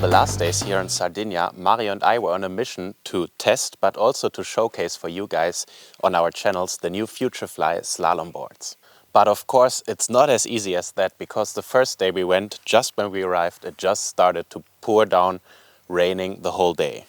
the last days here in Sardinia, Mario and I were on a mission to test but also to showcase for you guys on our channels the new Futurefly slalom boards. But of course it's not as easy as that, because the first day we went, just when we arrived, it just started to pour down, raining the whole day.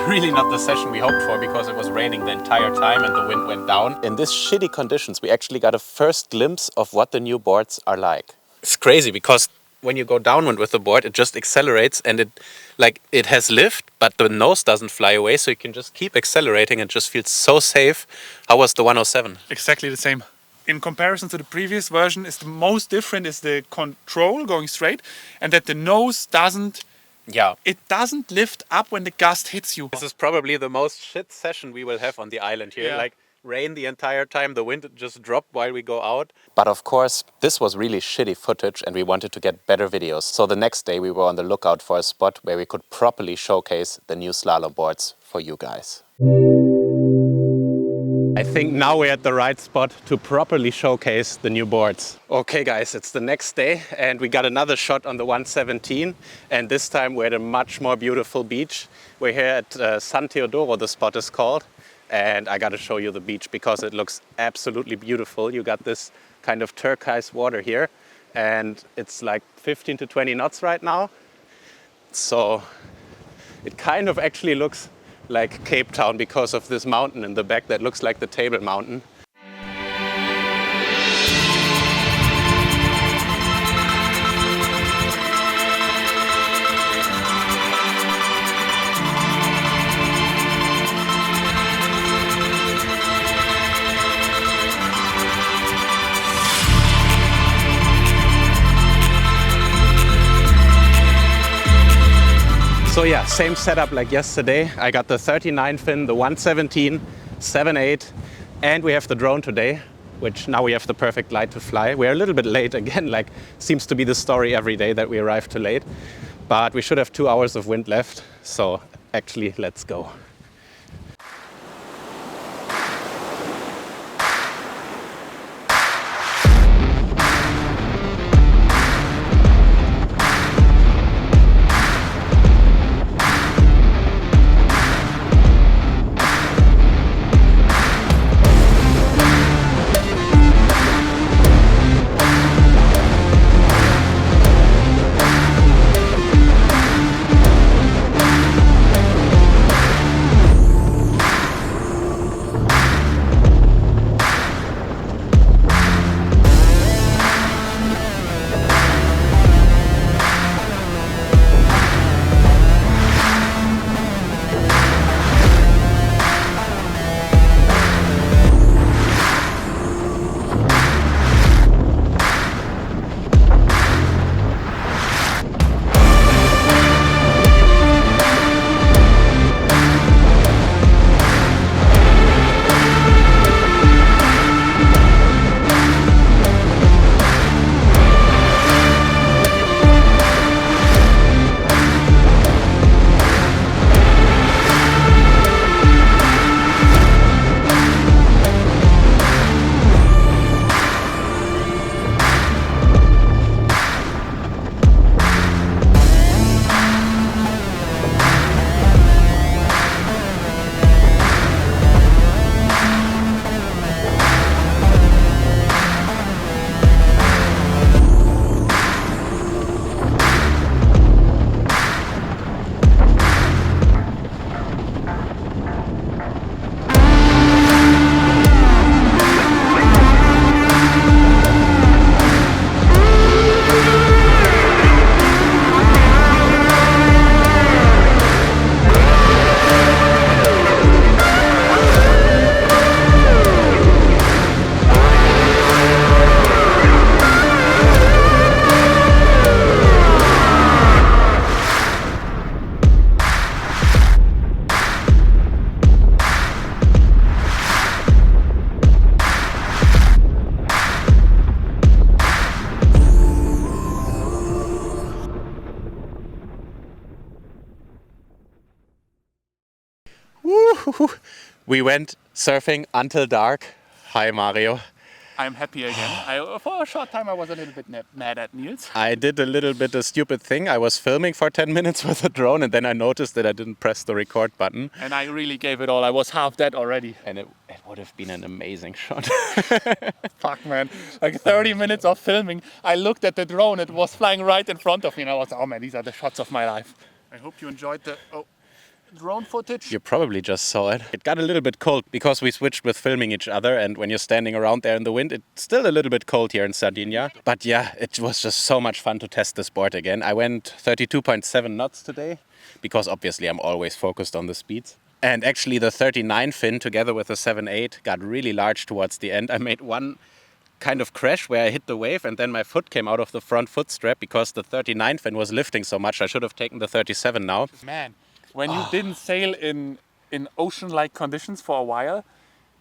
Really not the session we hoped for, because it was raining the entire time and the wind went down. In these shitty conditions we actually got a first glimpse of what the new boards are like. It's crazy because when you go downwind with the board it just accelerates, and it has lift but the nose doesn't fly away, so you can just keep accelerating and just feels so safe. How was the 107? Exactly the same. In comparison to the previous version, the most different is the control going straight, and that the nose doesn't lift up when the gust hits you. This is probably the most shit session we will have on the island here. Yeah. Rain the entire time, the wind just dropped while we go out. But of course, this was really shitty footage and we wanted to get better videos. So the next day we were on the lookout for a spot where we could properly showcase the new slalom boards for you guys. I think now we're at the right spot to properly showcase the new boards. Okay guys, it's the next day and we got another shot on the 117, and this time we're at a much more beautiful beach. We're here at San Teodoro, the spot is called, and I gotta show you the beach because it looks absolutely beautiful. You got this kind of turquoise water here and it's like 15 to 20 knots right now. So it kind of actually looks like Cape Town because of this mountain in the back that looks like the Table Mountain. So yeah, same setup like yesterday. I got the 39 fin, the 117, 7.8, and we have the drone today, which now we have the perfect light to fly. We're a little bit late again, like seems to be the story every day that we arrive too late. But we should have 2 hours of wind left, so actually let's go. Woo! We went surfing until dark. Hi, Mario. I'm happy again. For a short time I was a little bit mad at Nils. I did a little bit of stupid thing. I was filming for 10 minutes with a drone and then I noticed that I didn't press the record button. And I really gave it all. I was half dead already. And it would have been an amazing shot. Fuck, man. Like 30 minutes of filming. I looked at the drone. It was flying right in front of me. And I was, oh man, these are the shots of my life. I hope you enjoyed the drone footage. You probably just saw it. It got a little bit cold because we switched with filming each other, and when you're standing around there in the wind, it's still a little bit cold here in Sardinia. But yeah, it was just so much fun to test this board again. I went 32.7 knots today because obviously I'm always focused on the speeds. And actually the 39 fin together with the 7.8 got really large towards the end. I made one kind of crash where I hit the wave and then my foot came out of the front foot strap because the 39 fin was lifting so much. I should have taken the 37 now. Man. When you didn't sail in ocean-like conditions for a while,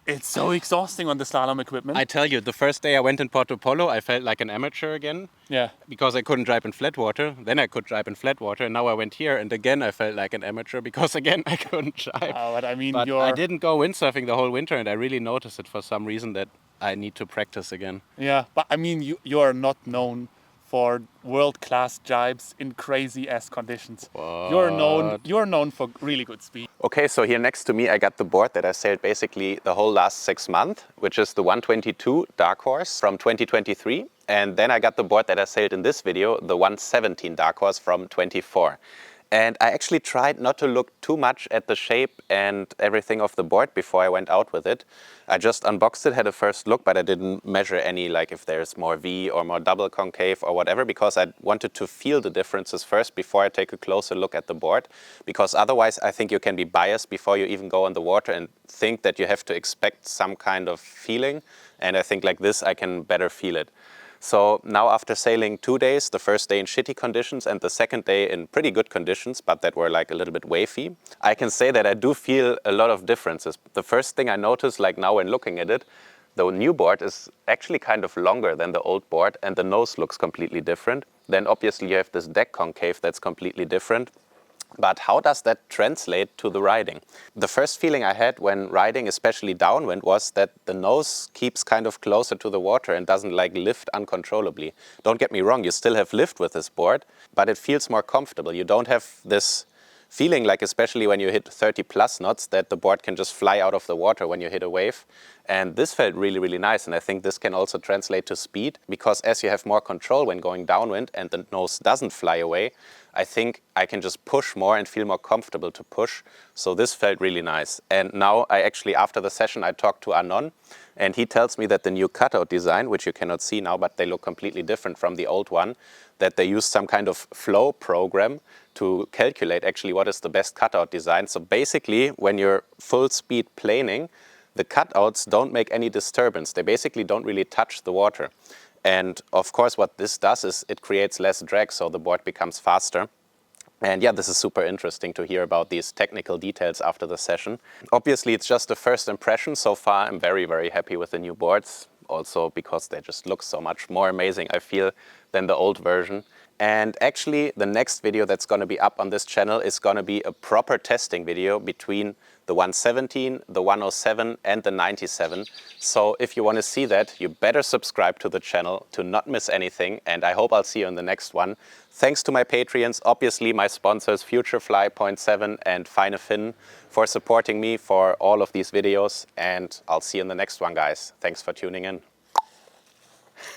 it's so exhausting on the slalom equipment. I tell you, the first day I went in Porto Polo, I felt like an amateur again. Yeah. Because I couldn't drive in flat water. Then I could drive in flat water. And now I went here and again I felt like an amateur because again I couldn't drive. But I mean, I didn't go windsurfing the whole winter and I really noticed it for some reason that I need to practice again. Yeah, but I mean, you're not known for world-class jibes in crazy-ass conditions. What? You're known for really good speed. Okay, so here next to me I got the board that I sailed basically the whole last 6 months, which is the 122 Dark Horse from 2023. And then I got the board that I sailed in this video, the 117 Dark Horse from 24. And I actually tried not to look too much at the shape and everything of the board before I went out with it. I just unboxed it, had a first look, but I didn't measure any, like if there's more V or more double concave or whatever, because I wanted to feel the differences first before I take a closer look at the board. Because otherwise I think you can be biased before you even go on the water and think that you have to expect some kind of feeling. And I think like this I can better feel it. So now after sailing 2 days, the first day in shitty conditions and the second day in pretty good conditions, but that were like a little bit wavy, I can say that I do feel a lot of differences. The first thing I noticed, like now when looking at it, the new board is actually kind of longer than the old board and the nose looks completely different. Then obviously you have this deck concave that's completely different. But how does that translate to the riding? The first feeling I had when riding, especially downwind, was that the nose keeps kind of closer to the water and doesn't like lift uncontrollably. Don't get me wrong, you still have lift with this board, but it feels more comfortable. You don't have this feeling like, especially when you hit 30 plus knots, that the board can just fly out of the water when you hit a wave. And this felt really, really nice. And I think this can also translate to speed because as you have more control when going downwind and the nose doesn't fly away, I think I can just push more and feel more comfortable to push. So this felt really nice. And now I actually, after the session, I talked to Anon and he tells me that the new cutout design, which you cannot see now, but they look completely different from the old one, that they use some kind of flow program to calculate actually what is the best cutout design. So basically, when you're full speed planing, the cutouts don't make any disturbance. They basically don't really touch the water. And of course, what this does is it creates less drag, so the board becomes faster. And yeah, this is super interesting to hear about these technical details after the session. Obviously, it's just the first impression. So far, I'm very, very happy with the new boards. Also because they just look so much more amazing, I feel, than the old version. And actually, the next video that's going to be up on this channel is going to be a proper testing video between the 117, the 107 and the 97. So if you want to see that, you better subscribe to the channel to not miss anything. And I hope I'll see you in the next one. Thanks to my Patreons, obviously my sponsors Futurefly.7 and Fine Fin for supporting me for all of these videos. And I'll see you in the next one, guys. Thanks for tuning in.